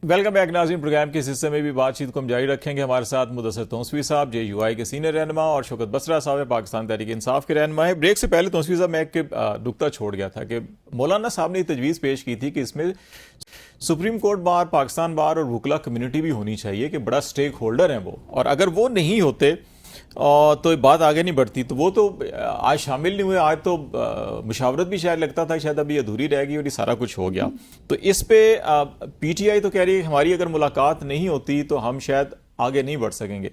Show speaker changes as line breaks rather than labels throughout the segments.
Welcome back ناظرین، programme کے اس حصے میں بھی بات چیت کو ہم جاری رکھیں گے. ہمارے ساتھ مدثر توسوی صاحب JUI کے سینئر رہنما اور شوکت بسرا صاحب پاکستان تحریک انصاف کے رہنما ہے. بریک سے پہلے توسوی صاحب میں ایک نکتہ چھوڑ گیا تھا کہ مولانا صاحب نے یہ تجویز پیش کی تھی کہ اس میں سپریم کورٹ بار، پاکستان بار اور وکلا کمیونٹی بھی ہونی چاہیے کہ بڑا سٹیک ہولڈر ہیں وہ، اور اگر وہ نہیں ہوتے تو بات آگے نہیں بڑھتی. تو وہ تو آج شامل نہیں ہوئے، آج تو مشاورت بھی شاید لگتا تھا شاید ابھی ادھوری رہ گئی اور یہ سارا کچھ ہو گیا. تو اس پہ PTI تو کہہ رہی ہے کہ ہماری اگر ملاقات نہیں ہوتی تو ہم شاید آگے نہیں بڑھ سکیں گے.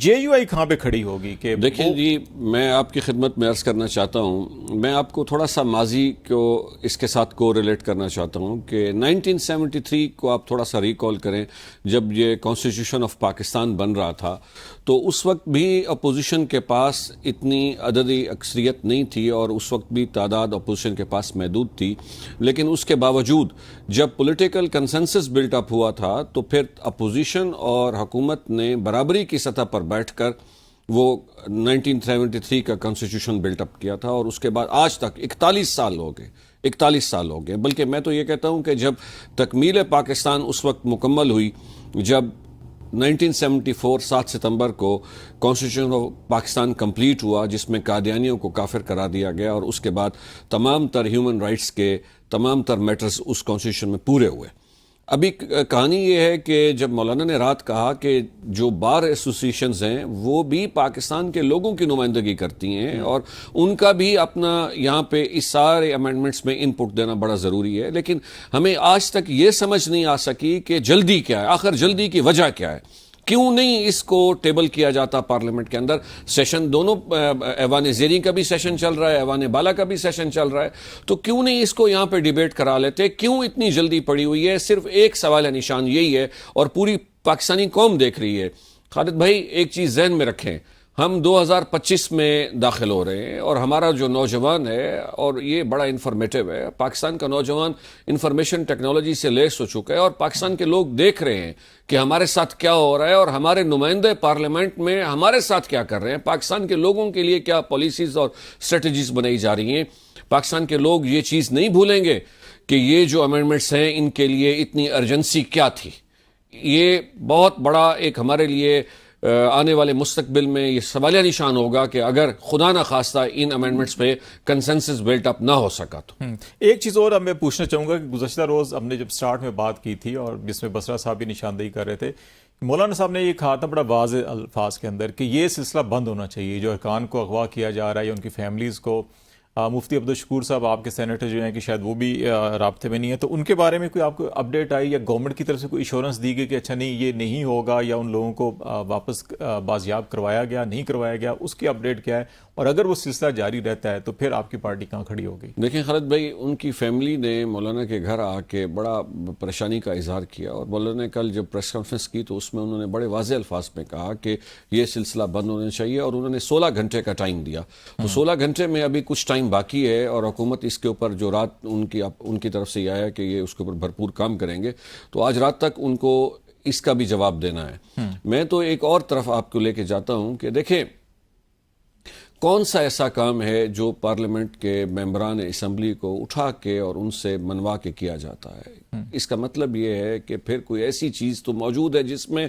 JUI کہاں پہ کھڑی ہوگی؟ کہ
دیکھیں جی، میں آپ کی خدمت میں عرض کرنا چاہتا ہوں، میں آپ کو تھوڑا سا ماضی کو اس کے ساتھ کو ریلیٹ کرنا چاہتا ہوں کہ 1973 کو آپ تھوڑا سا ریکال کریں، جب یہ کانسٹیٹیوشن آف پاکستان بن رہا تھا تو اس وقت بھی اپوزیشن کے پاس اتنی عددی اکثریت نہیں تھی اور اس وقت بھی تعداد اپوزیشن کے پاس محدود تھی. لیکن اس کے باوجود جب پولیٹیکل کنسنسس بلٹ اپ ہوا تھا تو پھر اپوزیشن اور حکومت نے برابری کی سطح پر بیٹھ کر وہ 1973 کا کانسٹیٹیوشن بلٹ اپ کیا تھا، اور اس کے بعد آج تک 41 سال ہو گئے. بلکہ میں تو یہ کہتا ہوں کہ جب تکمیل پاکستان اس وقت مکمل ہوئی جب 1974 7 ستمبر کو کانسٹیٹیوشن آف پاکستان کمپلیٹ ہوا، جس میں قادیانیوں کو کافر قرار دیا گیا، اور اس کے بعد تمام تر ہیومن رائٹس کے تمام تر میٹرز اس کانسٹیٹیوشن میں پورے ہوئے. ابھی کہانی یہ ہے کہ جب مولانا نے رات کہا کہ جو بار ایسوسیشنز ہیں وہ بھی پاکستان کے لوگوں کی نمائندگی کرتی ہیں اور ان کا بھی اپنا یہاں پہ اس سارے امینڈمنٹس میں ان پٹ دینا بڑا ضروری ہے، لیکن ہمیں آج تک یہ سمجھ نہیں آ سکی کہ جلدی کیا ہے، آخر جلدی کی وجہ کیا ہے، کیوں نہیں اس کو ٹیبل کیا جاتا پارلیمنٹ کے اندر. سیشن دونوں ایوان زیریں کا بھی سیشن چل رہا ہے، ایوان بالا کا بھی سیشن چل رہا ہے، تو کیوں نہیں اس کو یہاں پہ ڈیبیٹ کرا لیتے؟ کیوں اتنی جلدی پڑی ہوئی ہے؟ صرف ایک سوال نشان یہی ہے اور پوری پاکستانی قوم دیکھ رہی ہے. خالد بھائی، ایک چیز ذہن میں رکھیں، ہم 2025 میں داخل ہو رہے ہیں اور ہمارا جو نوجوان ہے، اور یہ بڑا انفارمیٹو ہے، پاکستان کا نوجوان انفارمیشن ٹیکنالوجی سے لیس ہو چکا ہے، اور پاکستان کے لوگ دیکھ رہے ہیں کہ ہمارے ساتھ کیا ہو رہا ہے اور ہمارے نمائندے پارلیمنٹ میں ہمارے ساتھ کیا کر رہے ہیں، پاکستان کے لوگوں کے لیے کیا پالیسیز اور اسٹریٹجیز بنائی جا رہی ہیں. پاکستان کے لوگ یہ چیز نہیں بھولیں گے کہ یہ جو امینڈمنٹس ہیں ان کے لیے اتنی ارجنسی کیا تھی. یہ بہت بڑا ایک ہمارے لیے آنے والے مستقبل میں یہ سوالیہ نشان ہوگا کہ اگر خدا نہ خواستہ ان امینڈمنٹس پہ کنسنسس بلٹ اپ نہ ہو سکا تو.
ایک چیز اور میں پوچھنا چاہوں گا کہ گزشتہ روز ہم نے جب سٹارٹ میں بات کی تھی اور جس میں بسرا صاحب بھی نشاندہی کر رہے تھے، مولانا صاحب نے یہ کہا تھا بڑا واضح الفاظ کے اندر کہ یہ سلسلہ بند ہونا چاہیے، جو ارکان کو اغوا کیا جا رہا ہے یا ان کی فیملیز کو. مفتی عبدالشکور صاحب آپ کے سینیٹر جو ہیں کہ شاید وہ بھی رابطے میں نہیں ہیں، تو ان کے بارے میں کوئی آپ کو اپڈیٹ آئی یا گورنمنٹ کی طرف سے کوئی ایشورنس دی گئی کہ اچھا نہیں یہ نہیں ہوگا، یا ان لوگوں کو واپس بازیاب کروایا گیا، نہیں کروایا گیا؟ اس کی اپڈیٹ کیا ہے، اور اگر وہ سلسلہ جاری رہتا ہے تو پھر آپ کی پارٹی کہاں کھڑی ہوگی؟
دیکھیں خالد بھائی، ان کی فیملی نے مولانا کے گھر آ کے بڑا پریشانی کا اظہار کیا، اور مولانا نے کل جب پریس کانفرنس کی تو اس میں انہوں نے بڑے واضح الفاظ میں کہا کہ یہ سلسلہ بند ہونا چاہیے، اور انہوں نے 16 گھنٹے کا ٹائم دیا. تو 16 گھنٹے میں ابھی کچھ ٹائم باقی ہے، اور حکومت اس کے اوپر جو رات ان کی طرف سے یہ آیا کہ یہ اس کے اوپر بھرپور کام کریں گے، تو آج رات تک ان کو اس کا بھی جواب دینا ہے. میں تو ایک اور طرف آپ کو لے کے جاتا ہوں کہ دیکھیں کون سا ایسا کام ہے جو پارلیمنٹ کے ممبران اسمبلی کو اٹھا کے اور ان سے منوا کے کیا جاتا ہے. اس کا مطلب یہ ہے کہ پھر کوئی ایسی چیز تو موجود ہے جس میں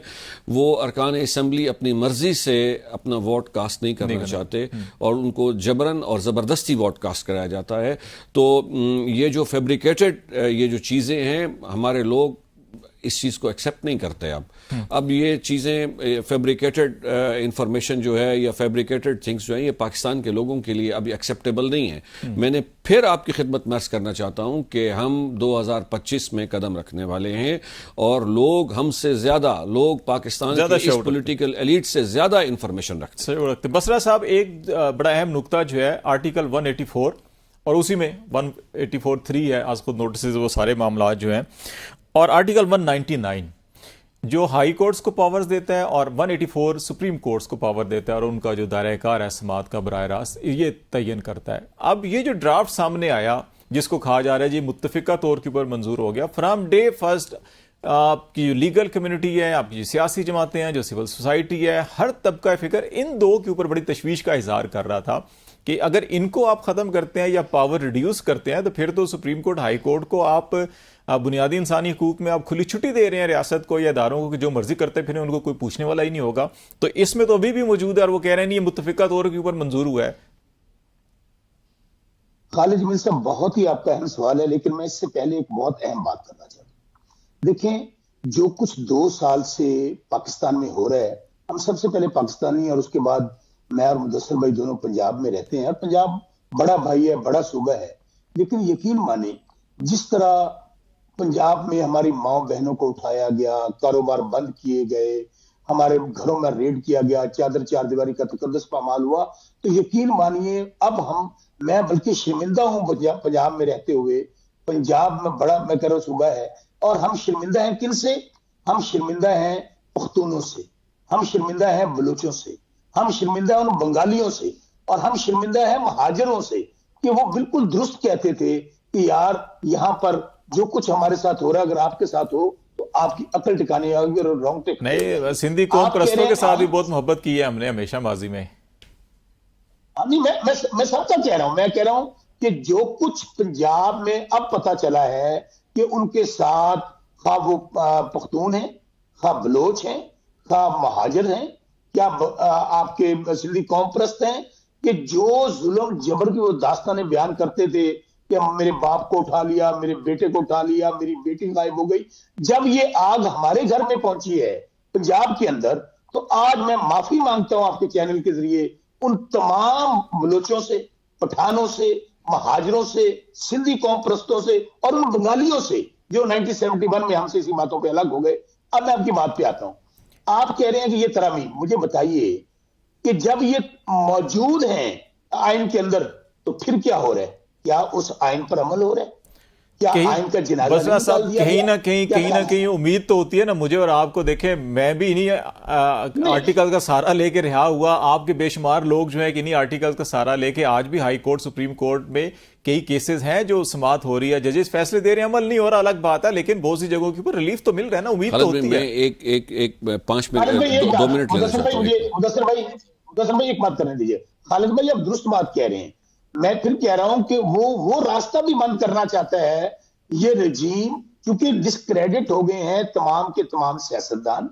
وہ ارکان اسمبلی اپنی مرضی سے اپنا ووٹ کاسٹ نہیں کرنا چاہتے اور ان کو جبراً اور زبردستی ووٹ کاسٹ کرایا جاتا ہے. تو یہ جو فیبریکیٹڈ یہ جو چیزیں ہیں، ہمارے لوگ اس چیز کو ایکسیپٹ نہیں کرتے. اب یہ چیزیں فیبریکیٹڈ انفارمیشن جو ہے یا فیبریکیٹڈ تھنگس جو ہیں، یہ پاکستان کے لوگوں کے لیے ابھی ایکسیپٹیبل نہیں ہے. میں نے پھر آپ کی خدمت میں عرض کرنا چاہتا ہوں کہ ہم 2025 میں قدم رکھنے والے ہیں، اور لوگ ہم سے زیادہ، لوگ پاکستان کی اس پولیٹیکل ایلیٹ سے زیادہ انفارمیشن رکھتے ہیں.
بسرا صاحب، ایک بڑا اہم نقطہ جو ہے آرٹیکل 184 اور اسی میں 184(3) ہے، آج خود نوٹسز، وہ سارے معاملات جو ہیں، اور آرٹیکل 199 جو ہائی کورٹس کو پاورز دیتا ہے، اور 184 سپریم کورٹس کو پاور دیتا ہے، اور ان کا جو دائرہ کار ہے سماعت کا براہ راست یہ تعین کرتا ہے. اب یہ جو ڈرافٹ سامنے آیا جس کو کہا جا رہا ہے جی متفقہ طور کے اوپر منظور ہو گیا، فرام ڈے فرسٹ آپ کی جو لیگل کمیونٹی ہے، آپ کی جو سیاسی جماعتیں ہیں، جو سول سوسائٹی ہے، ہر طبقہ فکر ان دو کے اوپر بڑی تشویش کا اظہار کر رہا تھا کہ اگر ان کو آپ ختم کرتے ہیں یا پاور ریڈیوس کرتے ہیں تو پھر تو سپریم کورٹ، ہائی کورٹ کو آپ بنیادی انسانی حقوق میں آپ کھلی چھٹی دے رہے ہیں ریاست کو یا اداروں کو کہ جو مرضی کرتے پھریں، ان کو کوئی پوچھنے والا ہی نہیں ہوگا. تو اس میں تو ابھی بھی موجود ہے اور وہ کہہ رہے ہیں نہیں یہ متفقہ طور کے اوپر منظور ہوا ہے.
خالد جمیل صاحب، بہت ہی آپ کا اہم سوال ہے، لیکن میں اس سے پہلے ایک بہت اہم بات کرنا چاہتا ہوں. دیکھیں، جو کچھ 2 سال سے پاکستان میں ہو رہا ہے، ہم سب سے پہلے پاکستانی اور اس کے بعد میں اور مدثر بھائی دونوں پنجاب میں رہتے ہیں، اور پنجاب بڑا بھائی ہے، بڑا صوبہ ہے. لیکن یقین مانیں، جس طرح پنجاب میں ہماری ماں بہنوں کو اٹھایا گیا، کاروبار بند کیے گئے، ہمارے گھروں میں ریڈ کیا گیا، چار دیواری کا تقدس پامال ہوا، تو یقین مانیے اب میں بلکہ شرمندہ ہوں پنجاب میں رہتے ہوئے. پنجاب میں بڑا میں کہہ رہا ہوں صوبہ ہے، اور ہم شرمندہ ہیں کن سے؟ ہم شرمندہ ہیں پختونوں سے، ہم شرمندہ ہیں بلوچوں سے، ہم شرمندہ ہیں ان بنگالیوں سے، اور ہم شرمندہ ہیں مہاجروں سے کہ وہ بالکل درست کہتے تھے کہ یار یہاں پر جو کچھ ہمارے ساتھ ہو رہا ہے اگر آپ کے ساتھ ہو تو آپ کی عقل ٹھکانے آئے گی اور رونگٹے کھڑے ہو
نہیں، سندھی قوم پرستوں کے ساتھ بھی بہت محبت کی ہے ہم نے ہمیشہ ماضی میں.
میں سب کا کہہ رہا ہوں، میں کہہ رہا ہوں کہ جو کچھ پنجاب میں اب پتا چلا ہے کہ ان کے ساتھ خواہ وہ پختون ہیں، خواہ بلوچ ہیں، خواہ مہاجر ہیں، کیا آپ کے سندھی قوم پرست ہیں، کہ جو ظلم جبر کی وہ داستانیں بیان کرتے تھے کہ میرے باپ کو اٹھا لیا، میرے بیٹے کو اٹھا لیا، میری بیٹی غائب ہو گئی، جب یہ آگ ہمارے گھر میں پہنچی ہے پنجاب کے اندر، تو آج میں معافی مانگتا ہوں آپ کے چینل کے ذریعے ان تمام بلوچوں سے، پٹھانوں سے، مہاجروں سے، سندھی قوم پرستوں سے اور ان بنگالیوں سے جو 1971 میں ہم سے اسی باتوں پہ الگ ہو گئے. اب میں آپ کی بات پہ آتا ہوں. آپ کہہ رہے ہیں کہ یہ ترامیم، مجھے بتائیے کہ جب یہ موجود ہیں آئین کے اندر تو پھر کیا ہو رہا ہے؟ کیا اس آئین پر عمل ہو رہا ہے؟ کیا آئین کا جنازہ
بسرا
نہیں
صاحب
نکال دیا
کہیں
گیا؟
نہ کہیں امید تو ہوتی ہے نا مجھے اور آپ کو. دیکھیں میں بھی انہیں آرٹیکل کا سہارا لے کے رہا ہوا، آپ کے بے شمار لوگ جو ہیں کہ انہیں آرٹیکل کا سہارا لے کے آج بھی ہائی کورٹ سپریم کورٹ میں کئی کیسز ہیں جو سماعت ہو رہی ہے، ججز فیصلے دے رہے ہیں، عمل نہیں ہو رہا الگ بات ہے، لیکن بہت سی جگہوں کے اوپر ریلیف تو مل رہا ہے نا، امید تو ہوتی ہے.
ایک 5 منٹ 2 منٹ لینا چاہتا ہوں.
مدثر بھائی ایک بات کرنے دیجیے. خالد بھائی آپ درست بات کہہ رہے ہیں. میں پھر کہہ رہا ہوں کہ وہ راستہ بھی بند کرنا چاہتا ہے یہ رجیم، کیونکہ ڈسکریڈٹ ہو گئے ہیں تمام کے تمام سیاستدان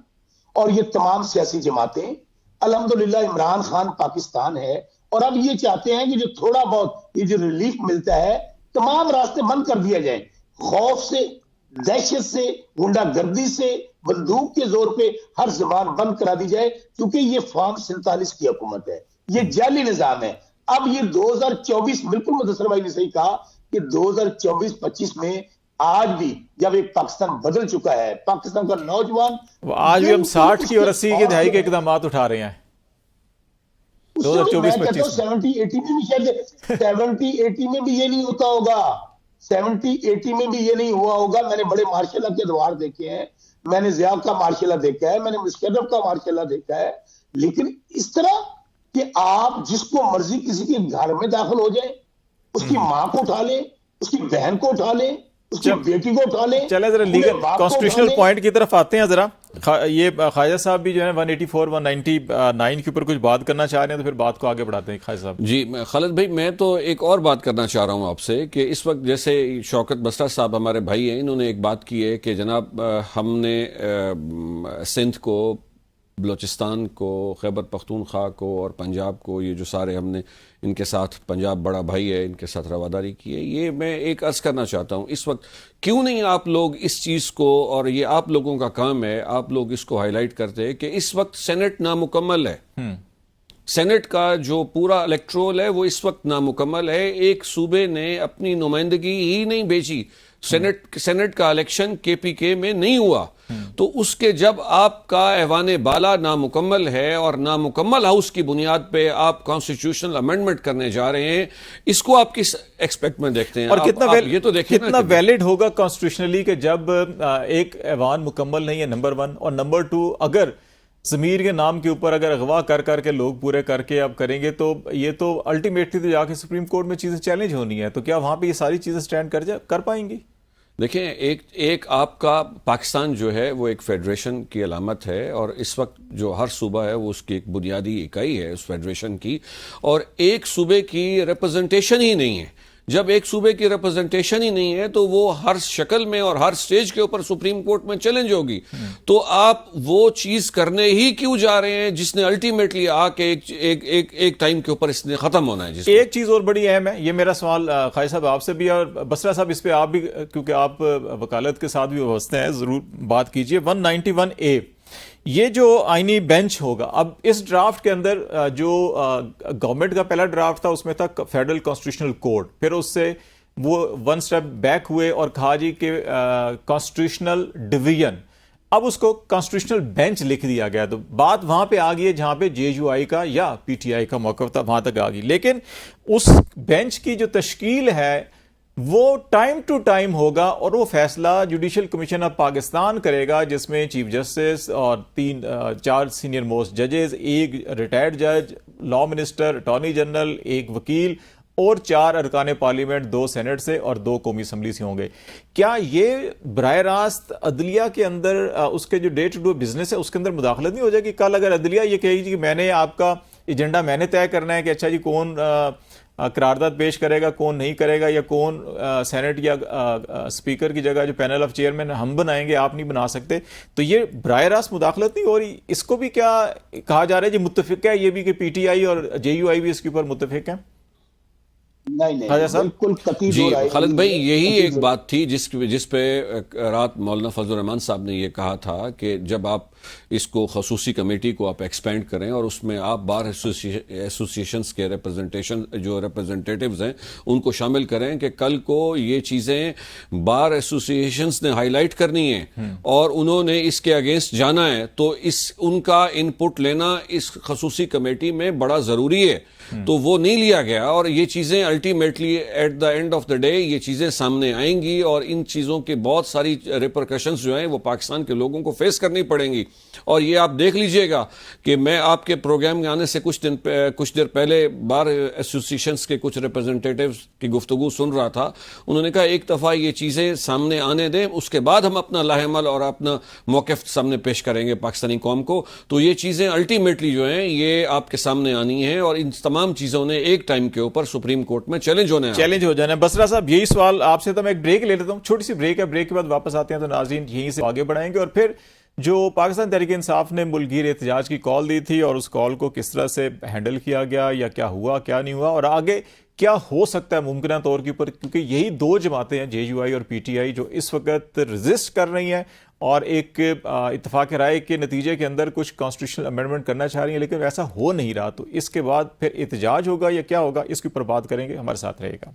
اور یہ تمام سیاسی جماعتیں. الحمدللہ عمران خان پاکستان ہے، اور اب یہ چاہتے ہیں کہ جو تھوڑا بہت یہ جو ریلیف ملتا ہے تمام راستے بند کر دیا جائیں، خوف سے، دہشت سے، غنڈہ گردی سے، بندوق کے زور پہ ہر زبان بند کرا دی جائے، کیونکہ یہ فارم 47 کی حکومت ہے، یہ جعلی نظام ہے. اب یہ 2024 بالکل مدثر بھائی نے صحیح کہا کہ 2024-25 میں آج بھی جب ایک پاکستان بدل چکا ہے، پاکستان کا نوجوان
آج بھی ہم 60 کی اور 80 کی دہائی کے اقدامات اٹھا رہے ہیں.
2024-25 70-80 میں بھی شاید 70-80 میں بھی یہ نہیں ہوتا ہوگا، 70-80 میں بھی یہ نہیں ہوا ہوگا. میں نے بڑے مارشل لا کے ادوار دیکھے ہیں، میں نے ضیاء کا مارشل لا دیکھا ہے، میں نے مشرف کا مارشل لا دیکھا ہے، لیکن اس طرح کہ آپ جس کو مرضی کسی کے گھر میں داخل ہو جائیں، اس کی ماں کو اٹھا لیں، اس کی بہن کو اٹھا لیں، اس کی بیٹی کو اٹھا لیں.
چلے ذرا لیگل کانسٹیٹیوشنل پوائنٹ کی طرف آتے ہیں. ذرا یہ خواجہ صاحب بھی جو ہے 184 199 کے اوپر کچھ بات کرنا چاہ رہے ہیں، تو پھر بات کو آگے بڑھاتے ہیں. خواجہ صاحب
جی خالد بھائی، میں تو ایک اور بات کرنا چاہ رہا ہوں آپ سے کہ اس وقت جیسے شوکت بسرا صاحب ہمارے بھائی ہیں، انہوں نے ایک بات کی ہے کہ جناب ہم نے سندھ کو، بلوچستان کو، خیبر پختونخوا کو اور پنجاب کو، یہ جو سارے ہم نے ان کے ساتھ، پنجاب بڑا بھائی ہے، ان کے ساتھ رواداری کی ہے. یہ میں ایک عرض کرنا چاہتا ہوں، اس وقت کیوں نہیں آپ لوگ اس چیز کو، اور یہ آپ لوگوں کا کام ہے، آپ لوگ اس کو ہائی لائٹ کرتے ہیں کہ اس وقت سینٹ نامکمل ہے. سینٹ کا جو پورا الیکٹرول ہے وہ اس وقت نامکمل ہے. ایک صوبے نے اپنی نمائندگی ہی نہیں بھیجی. سینٹ کا الیکشن کے پی کے میں نہیں ہوا، تو اس کے جب آپ کا ایوان بالا نامکمل ہے اور نامکمل ہاؤس کی بنیاد پہ آپ کانسٹیٹیوشنل امینڈمنٹ کرنے جا رہے ہیں، اس کو آپ کس ایکسپیکٹ میں دیکھتے ہیں؟
اور
یہ تو دیکھیں
کتنا ویلڈ ہوگا کانسٹیٹیوشنلی کہ جب ایک ایوان مکمل نہیں ہے، نمبر 1، اور نمبر 2 اگر ضمیر کے نام کے اوپر اگر اغوا کر کے لوگ پورے کر کے اب کریں گے تو یہ تو الٹیمیٹلی تو جا کے سپریم کورٹ میں چیزیں چیلنج ہونی ہے. تو کیا وہاں پہ یہ ساری چیزیں سٹینڈ کر پائیں گی؟
دیکھیں، ایک آپ کا پاکستان جو ہے وہ ایک فیڈریشن کی علامت ہے، اور اس وقت جو ہر صوبہ ہے وہ اس کی ایک بنیادی اکائی ہے اس فیڈریشن کی، اور ایک صوبے کی ریپرزنٹیشن ہی نہیں ہے. جب ایک صوبے کی ریپرزنٹیشن ہی نہیں ہے تو وہ ہر شکل میں اور ہر سٹیج کے اوپر سپریم کورٹ میں چیلنج ہوگی. تو آپ وہ چیز کرنے ہی کیوں جا رہے ہیں جس نے الٹیمیٹلی آ کے ایک ٹائم کے اوپر اس نے ختم ہونا ہے.
ایک چیز اور بڑی اہم ہے, یہ میرا سوال قائد صاحب آپ سے بھی اور بسرا صاحب اس پہ آپ بھی, کیونکہ آپ وکالت کے ساتھ بھی وابستہ ہیں, ضرور بات کیجئے. 191A یہ جو آئینی بینچ ہوگا, اب اس ڈرافٹ کے اندر جو گورنمنٹ کا پہلا ڈرافٹ تھا اس میں تھا فیڈرل کانسٹیٹیوشنل کوڈ, پھر اس سے وہ ون سٹیپ بیک ہوئے اور کہا جی کہ کانسٹیٹیوشنل ڈویژن, اب اس کو کانسٹیٹیوشنل بینچ لکھ دیا گیا. تو بات وہاں پہ آ گئی ہے جہاں پہ جے یو آئی کا یا پی ٹی آئی کا موقف تھا, وہاں تک آ گئی. لیکن اس بینچ کی جو تشکیل ہے وہ ٹائم ٹو ٹائم ہوگا اور وہ فیصلہ جوڈیشل کمیشن آف پاکستان کرے گا, جس میں چیف جسٹس اور 4 سینئر موسٹ ججز, ایک ریٹائرڈ جج, لا منسٹر, اٹارنی جنرل, ایک وکیل اور 4 ارکان پارلیمنٹ, 2 سینٹ سے اور 2 قومی اسمبلی سے ہوں گے. کیا یہ براہ راست عدلیہ کے اندر اس کے جو ڈے ٹو ڈے بزنس ہے اس کے اندر مداخلت نہیں ہو جائے گی؟ کل اگر عدلیہ یہ کہے گی کہ میں نے آپ کا ایجنڈا میں نے طے کرنا ہے کہ اچھا جی کون قرارداد پیش کرے گا, کون نہیں کرے گا, یا کون سینٹ یا اسپیکر کی جگہ جو پینل آف چیئرمین ہم بنائیں گے, آپ نہیں بنا سکتے, تو یہ براہ راست مداخلت نہیں ہو رہی؟ اس کو بھی کیا کہا جا رہا ہے جی متفق ہے یہ بھی کہ پی ٹی آئی اور جے یو آئی بھی اس کے اوپر متفق ہیں؟
نہیں بالکل قطعی
جی
دو رائے
خالد بھائی, یہی ایک بات تھی جس پہ رات مولانا فضل الرحمان صاحب نے یہ کہا تھا کہ جب آپ اس کو خصوصی کمیٹی کو آپ ایکسپینڈ کریں اور اس میں آپ بار ایسوسیشنز کے جو ریپرزنٹیٹیوز ہیں ان کو شامل کریں کہ کل کو یہ چیزیں بار ایسوسیشنز نے ہائی لائٹ کرنی ہیں اور انہوں نے اس کے اگینسٹ جانا ہے, تو ان کا ان پٹ لینا اس خصوصی کمیٹی میں بڑا ضروری ہے. تو وہ نہیں لیا گیا اور یہ چیزیں ultimately at the end of the day یہ چیزیں سامنے آئیں گی اور ان چیزوں کے بہت ساری ریپرکشنز جو ہیں وہ پاکستان کے لوگوں کو فیس کرنی پڑیں گی. اور یہ آپ دیکھ لیجئے گا کہ میں آپ کے پروگرام میں آنے سے کچھ دیر پہلے بار ایسوسیشنز کے کچھ ریپرزنٹیٹیوز کی گفتگو سن رہا تھا. انہوں نے کہا ایک دفعہ یہ چیزیں سامنے آنے دیں, اس کے بعد ہم اپنا لاہمل اور اپنا موقف سامنے پیش کریں گے پاکستانی قوم کو. تو یہ چیزیں الٹیمیٹلی جو ہیں یہ آپ کے سامنے آنی ہیں اور ان تمام چیزوں نے ایک ٹائم کے اوپر سپریم کورٹ میں چیلنج ہو
جانا ہے. بسرا صاحب یہی سوال آپ سے تھا, میں ایک بریک لے لیتا ہوں, چھوٹی سی بریک ہے, بریک کے بعد واپس آتے ہیں تو ناظرین یہیں سے آگے بڑھائیں گے. اور پھر جو پاکستان تحریک انصاف نے ملک گیر احتجاج کی کال دی تھی اور اس کال کو کس طرح سے ہینڈل کیا گیا, یا کیا ہوا کیا نہیں ہوا, اور آگے کیا ہو سکتا ہے ممکنہ طور کے اوپر, کیونکہ یہی 2 جماعتیں ہیں جے یو آئی اور پی ٹی آئی جو اس وقت ریزسٹ کر رہی ہیں اور ایک اتفاق رائے کے نتیجے کے اندر کچھ کانسٹیٹیوشنل امینڈمنٹ کرنا چاہ رہی ہیں, لیکن ایسا ہو نہیں رہا. تو اس کے بعد پھر احتجاج ہوگا یا کیا ہوگا, اس کے اوپر بات کریں گے, ہمارے ساتھ رہے گا.